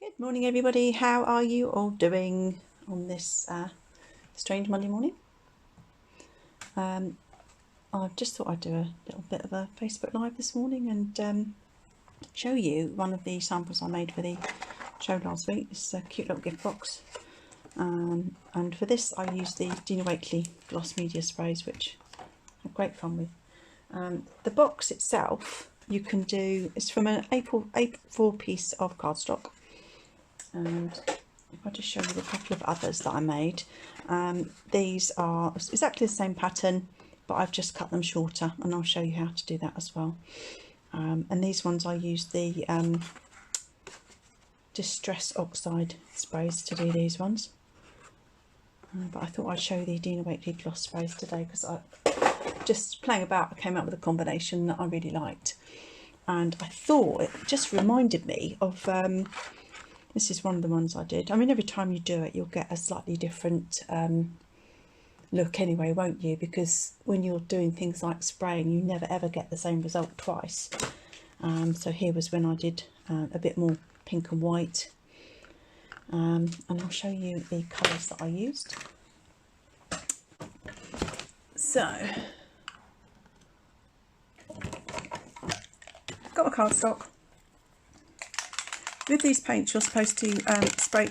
Good morning everybody, how are you all doing on this strange Monday morning? I just thought I'd do a little bit of a Facebook Live this morning and show you one of the samples I made for the show last week. This is a cute little gift box, and for this I used the Dina Wakley Gloss Sprays, which I had great fun with. The box itself, you can do, it's from an A4 piece of cardstock. And if I just show you a couple of others that I made, these are exactly the same pattern, but I've just cut them shorter, and I'll show you how to do that as well. And these ones I used the Distress Oxide sprays to do these ones, but I thought I'd show you the Dina Wakley Gloss Sprays today because I just playing about, I came up with a combination that I really liked, and I thought it just reminded me of this is one of the ones I did. I mean, every time you do it, you'll get a slightly different look anyway, won't you? Because when you're doing things like spraying, you never ever get the same result twice. So here was when I did a bit more pink and white. And I'll show you the colours that I used. So, got my cardstock. With these paints, you're supposed to spray,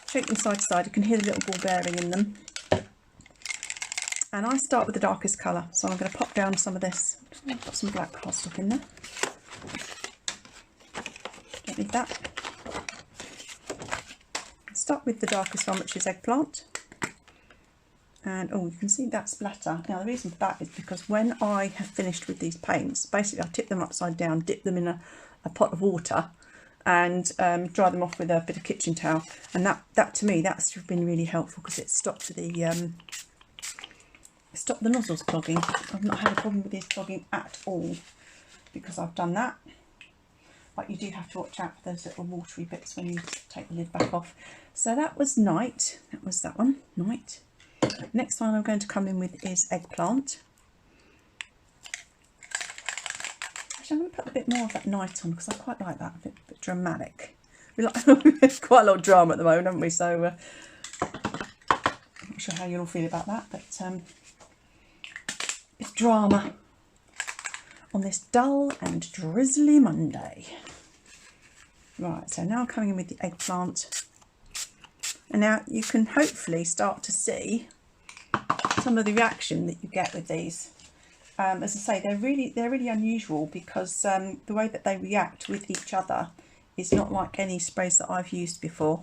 shake them side to side. You can hear the little ball bearing in them. And I start with the darkest colour, so I'm going to pop down some of this. I've got some black cardstock in there. Don't need that. Start with the darkest one, which is Eggplant. And oh, you can see that splatter. Now the reason for that is because when I have finished with these paints, basically I tip them upside down, dip them in a pot of water, and dry them off with a bit of kitchen towel, and that to me that's been really helpful because it stopped the nozzles clogging. I've not had a problem with these clogging at all because I've done that, but you do have to watch out for those little watery bits when you take the lid back off. So that was Night, that was that one, Night. Next one I'm going to come in with is Eggplant. I'm going to put a bit more of that Night on because I quite like that, a bit dramatic. We like quite a lot of drama at the moment, haven't we? So I'm not sure how you all feel about that, but it's drama on this dull and drizzly Monday. Right, so now I'm coming in with the Eggplant, and now you can hopefully start to see some of the reaction that you get with these. As I say, they're really unusual because the way that they react with each other is not like any sprays that I've used before.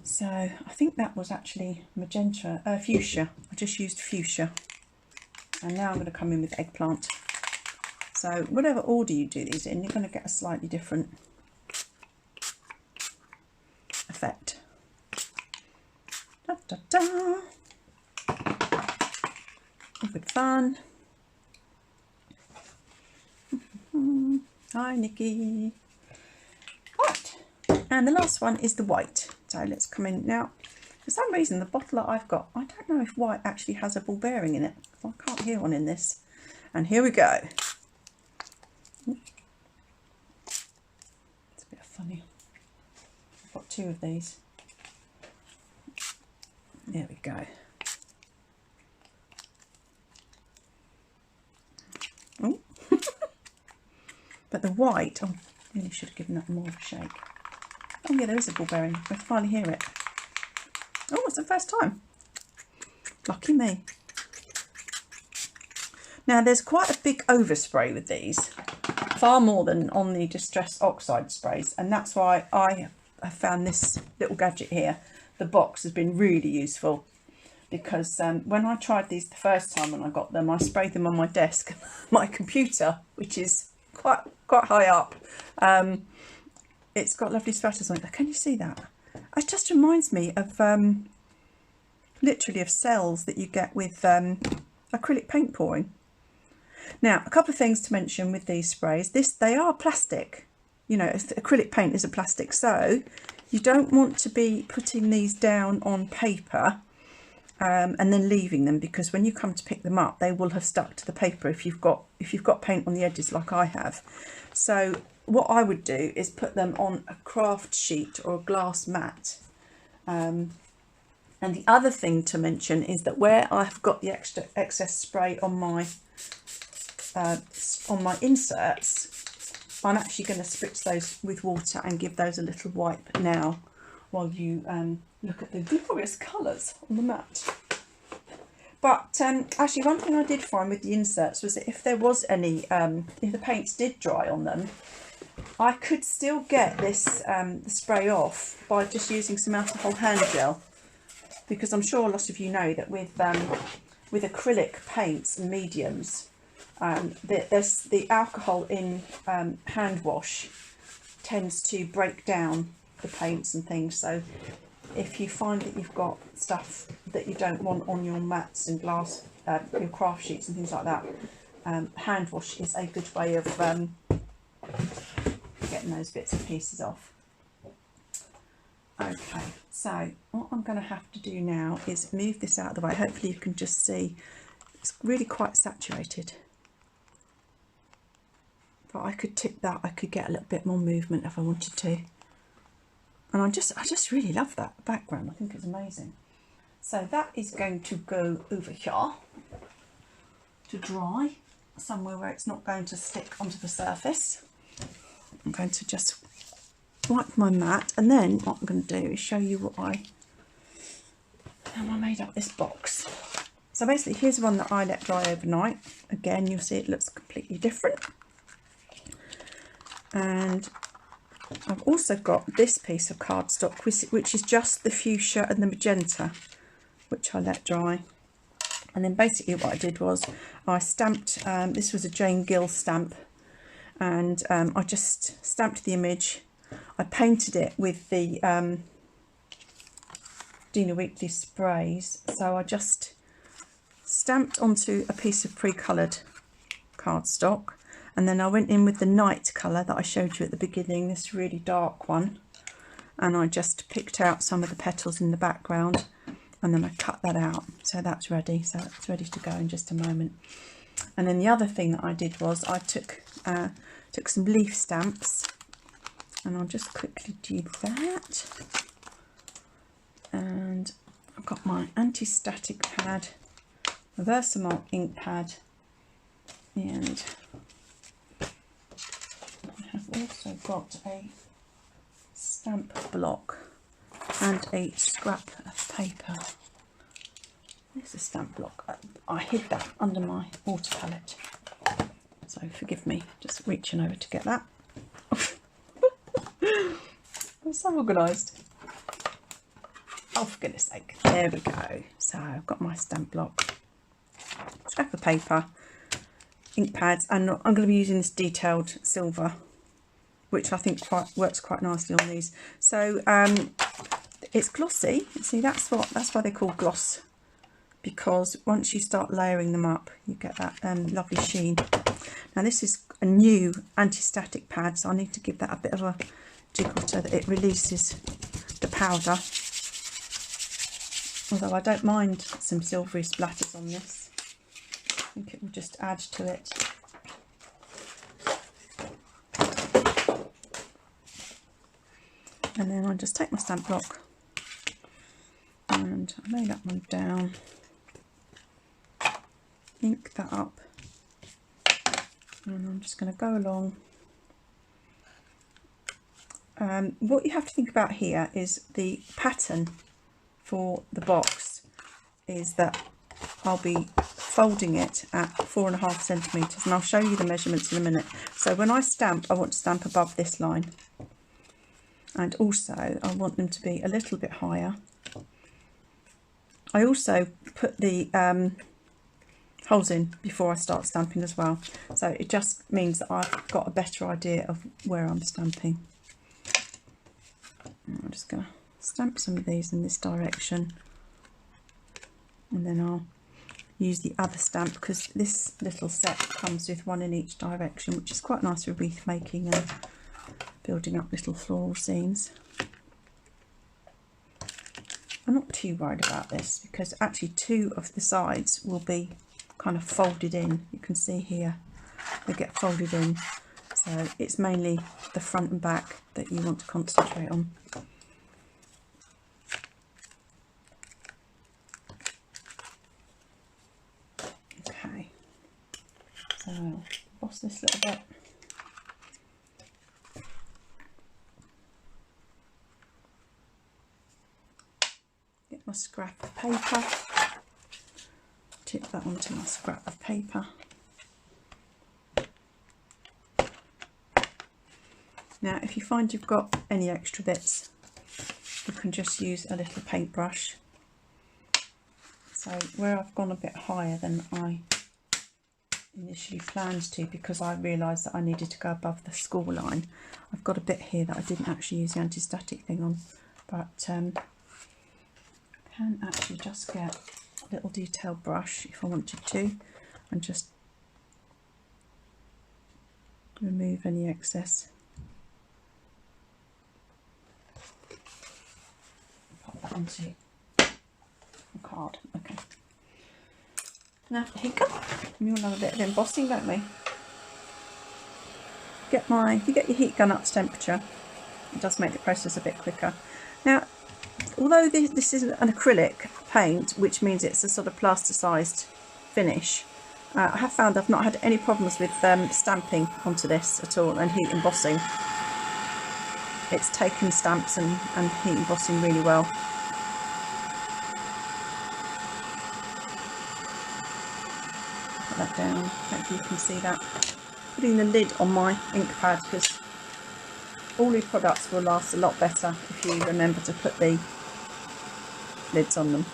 So I think that was actually magenta, fuchsia. I just used fuchsia, and now I'm going to come in with Eggplant. So whatever order you do these in, you're going to get a slightly different effect. Da, da, da. Good fun. Hi Nikki. Right, and the last one is the white. So let's come in now. For some reason the bottle that I've got, I don't know if white actually has a ball bearing in it. I can't hear one in this. And here we go. It's a bit funny. I've got two of these. There we go. Oh. But the white, I really should have given that more of a shake. Oh yeah, there is a ball bearing. I can finally hear it. Oh, it's the first time. Lucky me. Now there's quite a big overspray with these, far more than on the Distress Oxide sprays, and that's why I have found this little gadget here. The box has been really useful. Because when I tried these the first time when I got them, I sprayed them on my desk, my computer, which is quite high up. It's got lovely splatters on it. Can you see that? It just reminds me of literally of cells that you get with acrylic paint pouring. Now, a couple of things to mention with these sprays. They are plastic. You know, acrylic paint is a plastic, so you don't want to be putting these down on paper and then leaving them, because when you come to pick them up they will have stuck to the paper if you've got paint on the edges like I have. So what I would do is put them on a craft sheet or a glass mat. And the other thing to mention is that where I've got the excess spray on my inserts, I'm actually going to spritz those with water and give those a little wipe now while you look at the glorious colours on the mat. But actually one thing I did find with the inserts was that if there was any, if the paints did dry on them, I could still get this the spray off by just using some alcohol hand gel, because I'm sure a lot of you know that with acrylic paints and mediums, the alcohol in hand wash tends to break down the paints and things. So if you find that you've got stuff that you don't want on your mats and glass, your craft sheets and things like that, hand wash is a good way of getting those bits and pieces off. Okay, so what I'm going to have to do now is move this out of the way. Hopefully you can just see it's really quite saturated, but I could tip that, I could get a little bit more movement if I wanted to. And I just really love that background. I think it's amazing. So that is going to go over here to dry somewhere where it's not going to stick onto the surface. I'm going to just wipe my mat, and then what I'm going to do is show you how I made up this box. So basically here's one that I let dry overnight. Again, you'll see it looks completely different. And I've also got this piece of cardstock, which is just the fuchsia and the magenta, which I let dry. And then basically what I did was I stamped, this was a Jane Gill stamp, and I just stamped the image. I painted it with the Dina Wakley Sprays. So I just stamped onto a piece of pre-coloured cardstock, and then I went in with the night colour that I showed you at the beginning, this really dark one, and I just picked out some of the petals in the background, and then I cut that out. So that's ready. So it's ready to go in just a moment. And then the other thing that I did was I took some leaf stamps, and I'll just quickly do that. And I've got my anti-static pad, a Versamark ink pad, and I have also got a stamp block and a scrap of paper. There's a stamp block. I hid that under my water palette, so forgive me just reaching over to get that. I'm so organised. Oh, for goodness sake. There we go. So I've got my stamp block, scrap of paper, ink pads, and I'm going to be using this detailed silver, which I think works quite nicely on these. So it's glossy. See, that's why they're called gloss, because once you start layering them up, you get that lovely sheen. Now this is a new anti-static pad, so I need to give that a bit of a jiggle so that it releases the powder. Although I don't mind some silvery splatters on this. I think it will just add to it. And then I'll just take my stamp block and I lay that one down, ink that up, and I'm just going to go along. What you have to think about here is the pattern for the box is that I'll be folding it at 4.5 centimetres, and I'll show you the measurements in a minute. So when I stamp, I want to stamp above this line, and also I want them to be a little bit higher. I also put the holes in before I start stamping as well, so it just means that I've got a better idea of where I'm stamping. I'm just going to stamp some of these in this direction, and then I'll use the other stamp, because this little set comes with one in each direction, which is quite nice for wreath making and building up little floral scenes. I'm not too worried about this because actually two of the sides will be kind of folded in. You can see here they get folded in, So it's mainly the front and back that you want to concentrate on. Okay, so I'll emboss this little bit. Get my scrap of paper, tip that onto my scrap of paper. Now if you find you've got any extra bits, you can just use a little paintbrush. So where I've gone a bit higher than I initially planned to, because I realised that I needed to go above the score line, I've got a bit here that I didn't actually use the anti-static thing on, but I can actually just get a little detail brush if I wanted to and just remove any excess. Pop that onto the card. Okay. Now the heat gun. We all love a bit of embossing, don't we? If you get your heat gun up to temperature, it does make the process a bit quicker. Now, although this is an acrylic paint, which means it's a sort of plaster-sized finish, I have found I've not had any problems with stamping onto this at all and heat embossing. It's taken stamps and heat embossing really well. Put that down, hopefully you can see that. Putting the lid on my ink pad, because all your products will last a lot better if you remember to put the lids on them.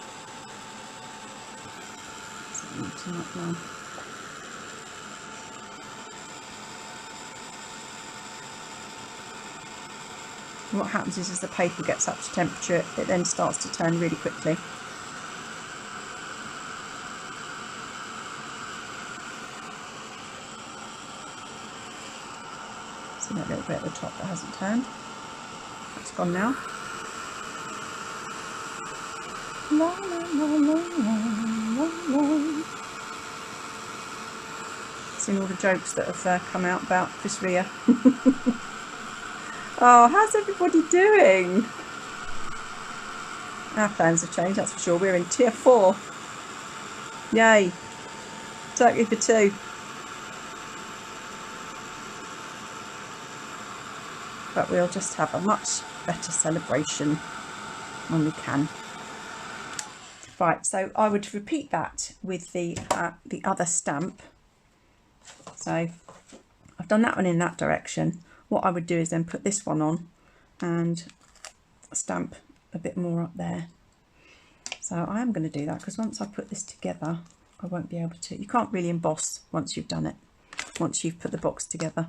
What happens is as the paper gets up to temperature, it then starts to turn really quickly. See that little bit at the top that hasn't turned? That's gone now. La, la, la, la, la, la. Seen all the jokes that have come out about Chris Rea. Oh, how's everybody doing? Our plans have changed, that's for sure. We're in tier 4. Yay. Turkey for 2. But we'll just have a much better celebration when we can. Right, so I would repeat that with the other stamp. So I've done that one in that direction. What I would do is then put this one on and stamp a bit more up there. So I am going to do that, because once I put this together, I won't be able to. You can't really emboss once you've done it, once you've put the box together,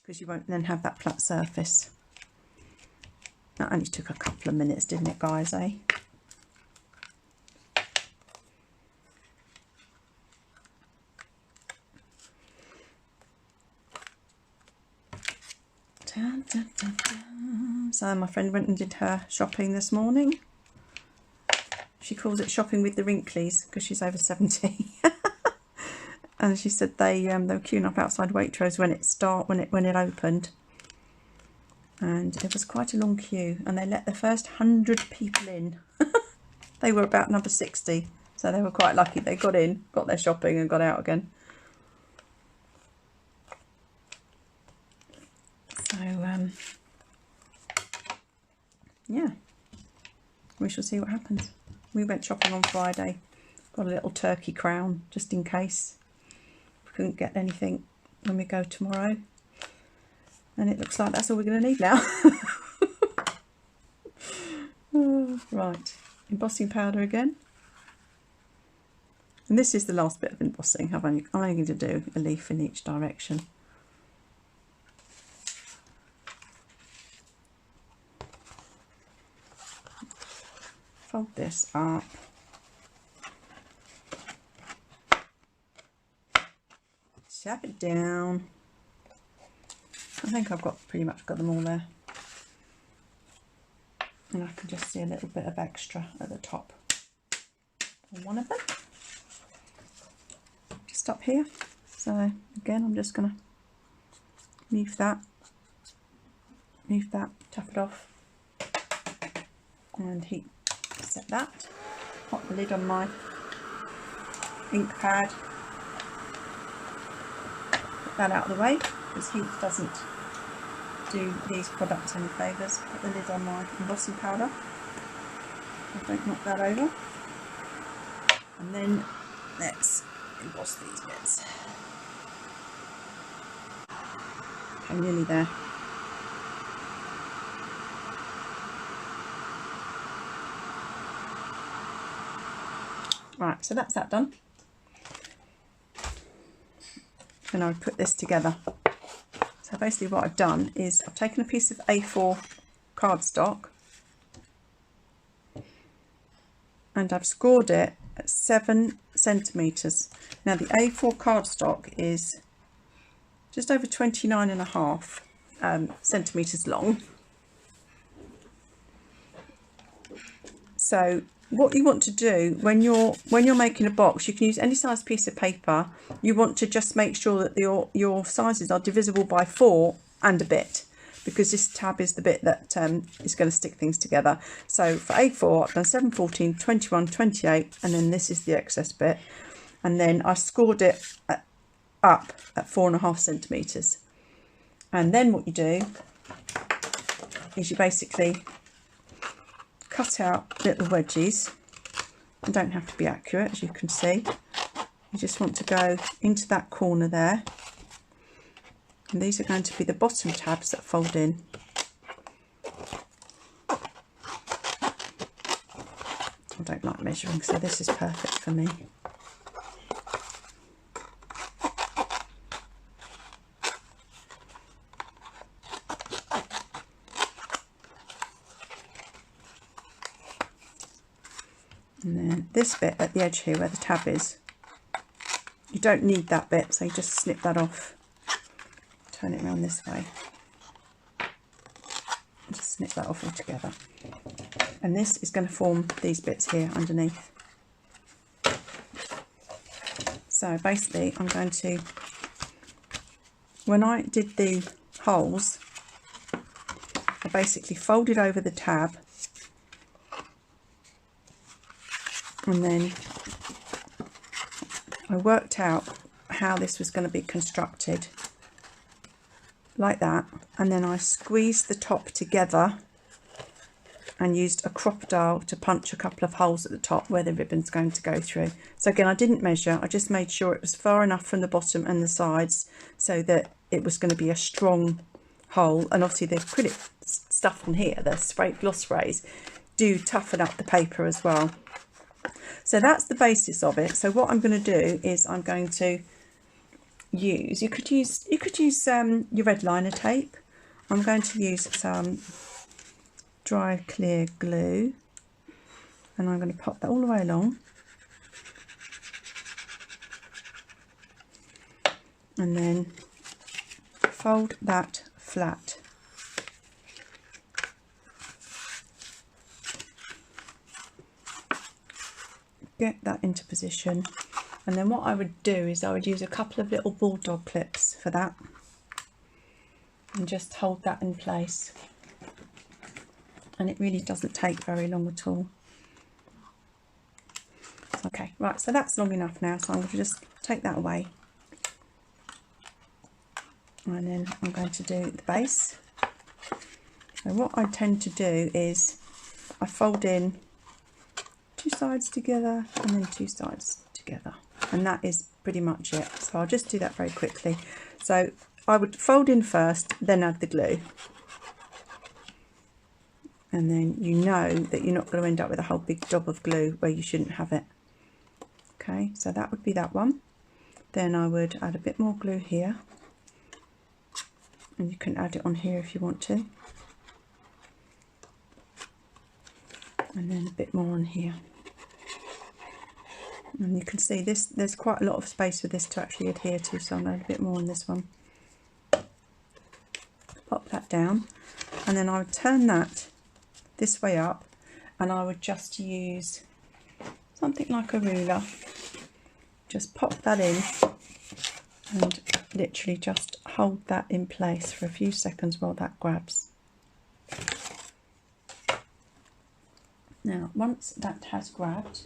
because you won't then have that flat surface. That only took a couple of minutes, didn't it, guys, eh? Dun, dun, dun, dun. So my friend went and did her shopping this morning. She calls it shopping with the wrinklies because she's over 70. And she said they were queuing up outside Waitrose when it opened, and it was quite a long queue, and they let the first 100 people in. They were about number 60, so they were quite lucky. They got in, got their shopping and got out again. So yeah, we shall see what happens. We went shopping on Friday, got a little turkey crown just in case we couldn't get anything when we go tomorrow, and it looks like that's all we're going to need now. Right, embossing powder again, and this is the last bit of embossing. I'm only going to do a leaf in each direction. Fold this up. Tap it down. I think I've pretty much got them all there. And I can just see a little bit of extra at the top on one of them. Just up here. So again, I'm just going to move that, tap it off, and heat set that. Pop the lid on my ink pad, put that out of the way because heat doesn't do these products any favours. Put the lid on my embossing powder, so don't knock that over, and then let's emboss these bits. Okay, nearly there. Right, so that's that done. And I'll put this together. So basically what I've done is I've taken a piece of A4 cardstock and I've scored it at 7 centimetres. Now the A4 cardstock is just over 29.5 centimetres long. So what you want to do when you're making a box, you can use any size piece of paper. You want to just make sure that your sizes are divisible by 4 and a bit, because this tab is the bit that is going to stick things together. So for A4 I've done 7, 14, 21, 28, and then this is the excess bit, and then I scored it up at 4.5 centimetres. And then what you do is you basically cut out little wedges. They don't have to be accurate, as you can see. You just want to go into that corner there, and these are going to be the bottom tabs that fold in. I don't like measuring, so this is perfect for me. And then this bit at the edge here where the tab is, you don't need that bit, so you just snip that off. Turn it around this way. And just snip that off altogether. And this is going to form these bits here underneath. So basically I'm going to, when I did the holes, I basically folded over the tab, and then I worked out how this was going to be constructed, like that, and then I squeezed the top together and used a crocodile to punch a couple of holes at the top where the ribbon's going to go through. So again, I didn't measure, I just made sure it was far enough from the bottom and the sides so that it was going to be a strong hole. And obviously the acrylic stuff in here, the gloss sprays, do toughen up the paper as well. So that's the basis of it. So what I'm going to do is I'm going to use, you could use your red liner tape. I'm going to use some dry clear glue, and I'm going to pop that all the way along, and then fold that flat. Get that into position, and then what I would do is I would use a couple of little bulldog clips for that and just hold that in place, and it really doesn't take very long at all. Okay, right, so that's long enough now, so I'm going to just take that away, and then I'm going to do the base. So what I tend to do is I fold in 2 sides together and then 2 sides together, and that is pretty much it. So I'll just do that very quickly. So I would fold in first, then add the glue, and then you know that you're not going to end up with a whole big dob of glue where you shouldn't have it. Okay, so that would be that one. Then I would add a bit more glue here, and you can add it on here if you want to, and then a bit more on here. And you can see this, there's quite a lot of space for this to actually adhere to, so I'll add a bit more on this one. Pop that down, and then I would turn that this way up, and I would just use something like a ruler, just pop that in and literally just hold that in place for a few seconds while that grabs. Now, once that has grabbed,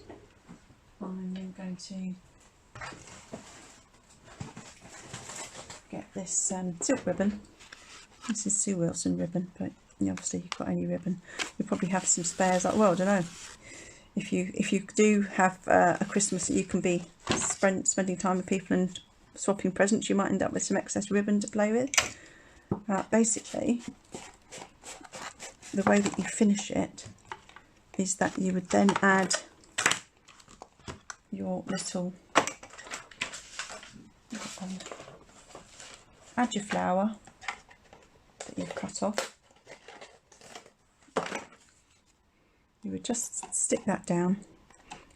I'm then going to get this silk ribbon. This is Sue Wilson ribbon, but obviously you've got any ribbon. You probably have some spares. Like, well, I don't know. If you do have a Christmas that you can be spending time with people and swapping presents, you might end up with some excess ribbon to play with. Basically, the way that you finish it is that you would then add your little, add your flower that you've cut off. You would just stick that down,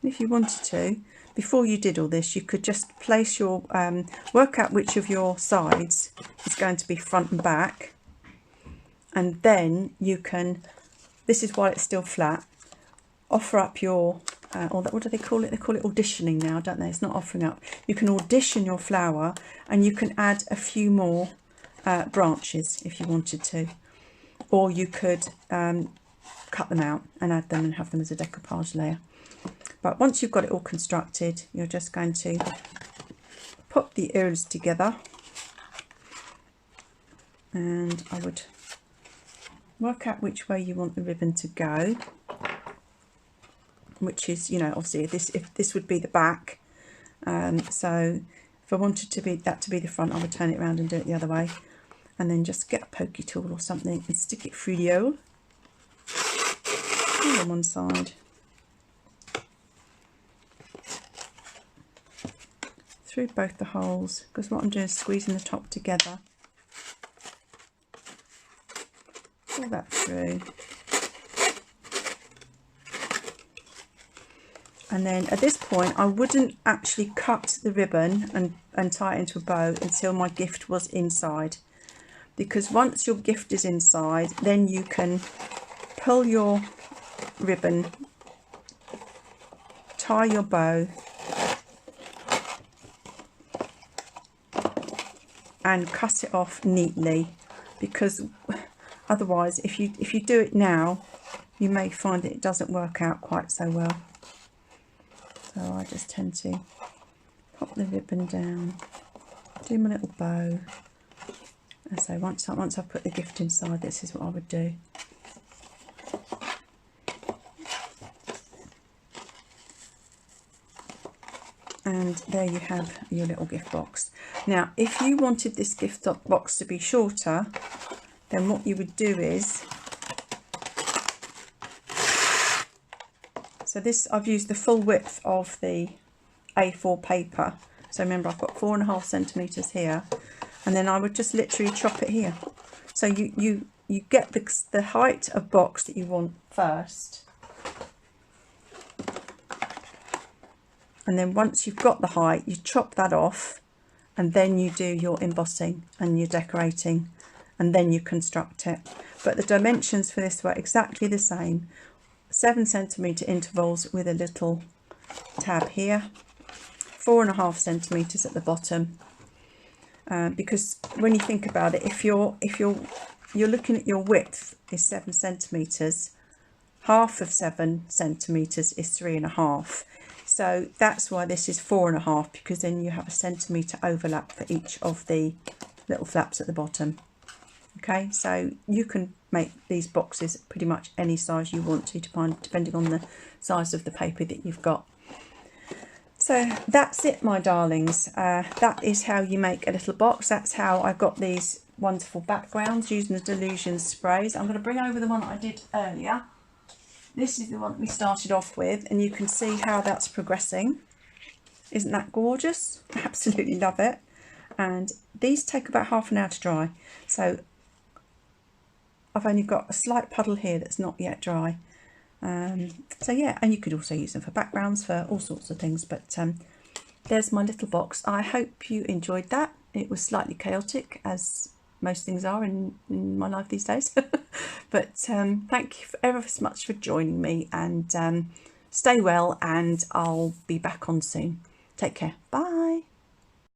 and if you wanted to, before you did all this, you could just place your work out which of your sides is going to be front and back, and then you can, this is while it's still flat, offer up your or what do they call it? They call it auditioning now, don't they? It's not offering up. You can audition your flower, and you can add a few more branches if you wanted to, or you could cut them out and add them and have them as a decoupage layer. But once you've got it all constructed, you're just going to put the ears together, and I would work out which way you want the ribbon to go, which is, obviously if this would be the back, so if I wanted that to be the front, I would turn it around and do it the other way, and then just get a pokey tool or something and stick it through the hole on one side, through both the holes, because what I'm doing is squeezing the top together, pull that through, and then at this point I wouldn't actually cut the ribbon and tie it into a bow until my gift was inside, because once your gift is inside, then you can pull your ribbon, tie your bow, and cut it off neatly, because otherwise if you do it now, you may find that it doesn't work out quite so well. So I just tend to pop the ribbon down, do my little bow, and so once I've put the gift inside, this is what I would do. And there you have your little gift box. Now, if you wanted this gift box to be shorter, then what you would do is, so this, I've used the full width of the A4 paper. So remember, I've got 4.5 centimetres here, and then I would just literally chop it here. So you get the height of box that you want first. And then once you've got the height, you chop that off, and then you do your embossing and your decorating, and then you construct it. But the dimensions for this were exactly the same, 7 centimetre intervals with a little tab here, 4.5 centimetres at the bottom. Because when you think about it, if you're looking at your width is 7 centimetres, half of 7 centimetres is 3.5. So that's why this is 4.5, because then you have a centimetre overlap for each of the little flaps at the bottom. Okay, so you can make these boxes pretty much any size you want to, depending on the size of the paper that you've got. So that's it, my darlings. That is how you make a little box. That's how I got these wonderful backgrounds using the Delusion sprays. I'm going to bring over the one that I did earlier. This is the one that we started off with, and you can see how that's progressing. Isn't that gorgeous? I absolutely love it. And these take about half an hour to dry. So I've only got a slight puddle here that's not yet dry. So yeah, and you could also use them for backgrounds, for all sorts of things. But there's my little box. I hope you enjoyed that. It was slightly chaotic, as most things are in my life these days. But thank you ever so much for joining me, and stay well, and I'll be back on soon. Take care. Bye.